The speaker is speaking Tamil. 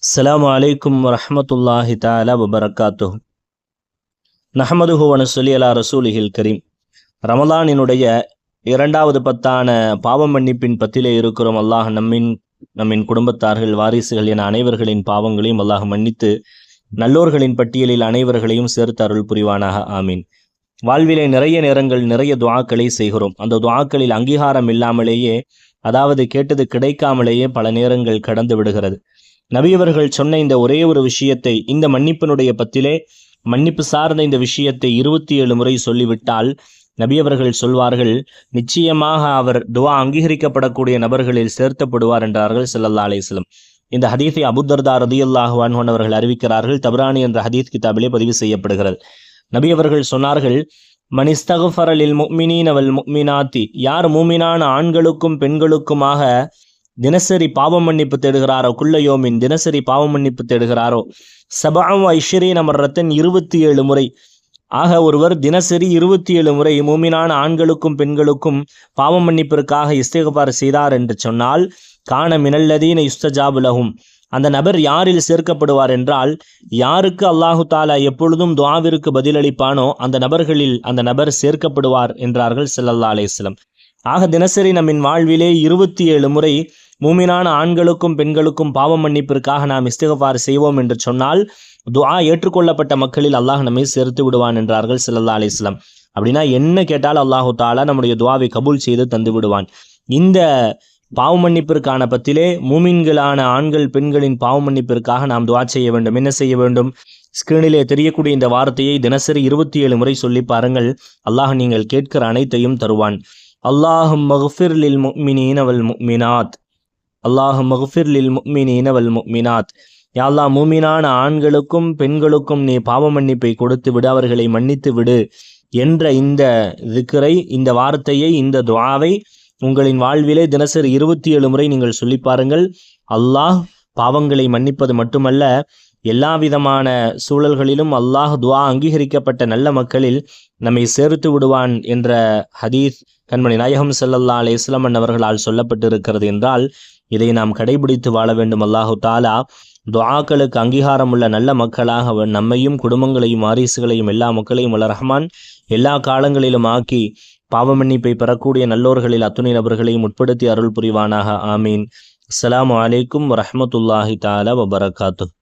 அஸ்ஸலாமு அலைக்கும் வரஹ்மத்துல்லாஹி தஆலா வபரகாத்துஹு. நஹ்மதுஹு வ நுஸல்லி அலா ரசூலிஹில் கரீம். ரமலானினுடைய இரண்டாவது பத்தான பாவம் மன்னிப்பின் பத்திலே இருக்கிறோம். அல்லாஹ் நம்மின் குடும்பத்தார்கள், வாரிசுகள் என அனைவர்களின் பாவங்களையும் அல்லாஹ் மன்னித்து நல்லோர்களின் பட்டியலில் அனைவர்களையும் சேர்த்து அருள் புரிவானாக. ஆமீன். வாழ்விலே நிறைய நேரங்கள் நிறைய துஆக்களை செய்கிறோம். அந்த துஆக்களில் அங்கீகாரம் இல்லாமலேயே, அதாவது கேட்டது கிடைக்காமலேயே பல நேரங்கள் கடந்து விடுகிறது. நபியவர்கள் சொன்ன இந்த ஒரே ஒரு விஷயத்தை, இந்த மன்னிப்பினுடைய பத்திலே மன்னிப்பு சார்ந்த இந்த விஷயத்தை 27 முறை சொல்லிவிட்டால் நபியவர்கள் சொல்வார்கள், நிச்சயமாக அவர் துஆ அங்கீகரிக்கப்படக்கூடிய நபர்களில் சேர்த்தப்படுவார் என்றார்கள் ஸல்லல்லாஹு அலைஹி வஸல்லம். இந்த ஹதீஸை அபூ தர்தா ரலியல்லாஹு அன்ஹு அவர்கள் அறிவிக்கிறார்கள். தப்ரானி என்ற ஹதீஸ் கிதாபிலே பதிவு செய்யப்படுகிறது. நபியவர்கள் சொன்னார்கள், மன் இஸ்தக்ஃபர லில் முஃமினீன வல் முஃமினாத்தி, யார் மூமினான ஆண்களுக்கும் பெண்களுக்குமாக தினசரி பாவ மன்னிப்பு தேடுகிறாரோ, குல்லையோமின் தினசரி பாவ மன்னிப்பு தேடுகிறாரோ, 27 மர்ரத்தன் 27 முறை, ஆக ஒருவர் தினசரி 27 முறை மூமினான ஆண்களுக்கும் பெண்களுக்கும் பாவ மன்னிப்பிற்காக இஸ்திக்ஃபார் செய்தார் என்று சொன்னால், கான மினல்லதீன யுஸ்தஜாபு லஹும், அந்த நபர் யாரில் சேர்க்கப்படுவார் என்றால், யாருக்கு அல்லாஹு தாலா எப்பொழுதும் துஆவிற்கு பதிலளிப்பானோ அந்த நபர்களில் அந்த நபர் சேர்க்கப்படுவார் என்றார்கள் ஸல்லல்லாஹு அலைஹி வஸல்லம். ஆக தினசரி நம்மின் வாழ்விலே 27 முறை மூமினான ஆண்களுக்கும் பெண்களுக்கும் பாவ மன்னிப்பிற்காக நாம் இஸ்திக்ஃபார் செய்வோம் என்று சொன்னால், துஆ ஏற்றுக்கொள்ளப்பட்ட மக்களில் அல்லாஹ் நம்மை சேர்த்து விடுவான் என்றார்கள் ஸல்லல்லாஹு அலைஹி வஸல்லம். அப்படின்னா என்ன கேட்டால் அல்லாஹு தாலா நம்முடைய துஆவை கபூல் செய்து தந்து விடுவான். இந்த பாவ மன்னிப்பிற்கான பத்திலே மூமின்களான ஆண்கள் பெண்களின் பாவ மன்னிப்பிற்காக நாம் துஆ செய்ய வேண்டும். என்ன செய்ய வேண்டும்? ஸ்கிரீனிலே தெரியக்கூடிய இந்த வார்த்தையை தினசரி 27 முறை சொல்லி பாருங்கள். அல்லாஹ் நீங்கள் கேட்கிற அனைத்தையும் தருவான். அல்லாஹும்ம ஃபிர் லில் முஃமினீன வல் முஃமினாத், அல்லாஹும்ம ஃபிர் லில் முஃமினீன வல் முஃமினாத். யா அல்லாஹ், மூமினான ஆண்களுக்கும் பெண்களுக்கும் நீ பாவ மன்னிப்பை கொடுத்து விடு, அவர்களை மன்னித்து விடு என்ற இந்த திக்ரை, இந்த வார்த்தையை, இந்த துஆவை உங்களின் வாழ்விலே தினசரி 27 முறை நீங்கள் சொல்லி பாருங்கள். அல்லாஹ் பாவங்களை மன்னிப்பது மட்டுமல்ல, எல்லா விதமான சூழல்களிலும் அல்லாஹ் துஆ அங்கீகரிக்கப்பட்ட நல்ல மக்களில் நம்மை சேர்த்து விடுவான் என்ற ஹதீஸ் கண்மணி நாயகம் ஸல்லல்லாஹு அலைஹி வஸல்லம் அவர்களால் சொல்லப்பட்டிருக்கிறது என்றால், இதை நாம் கடைபிடித்து வாழ வேண்டும். அல்லாஹு தாலா துஆக்களுக்கு அங்கீகாரம் உள்ள நல்ல மக்களாக நம்மையும் குடும்பங்களையும் வாரிசுகளையும் எல்லா மக்களையும் வல்ல ரஹ்மான் எல்லா காலங்களிலும் ஆக்கி பாவ மன்னிப்பை பெறக்கூடிய நல்லோர்களில் அத்துணை நபர்களையும் உட்படுத்தி அருள் புரிவானாக. ஆமீன். அஸ்ஸலாமு அலைக்கும் வரஹ்மத்துல்லாஹி தஆலா வபரகாத்துஹு.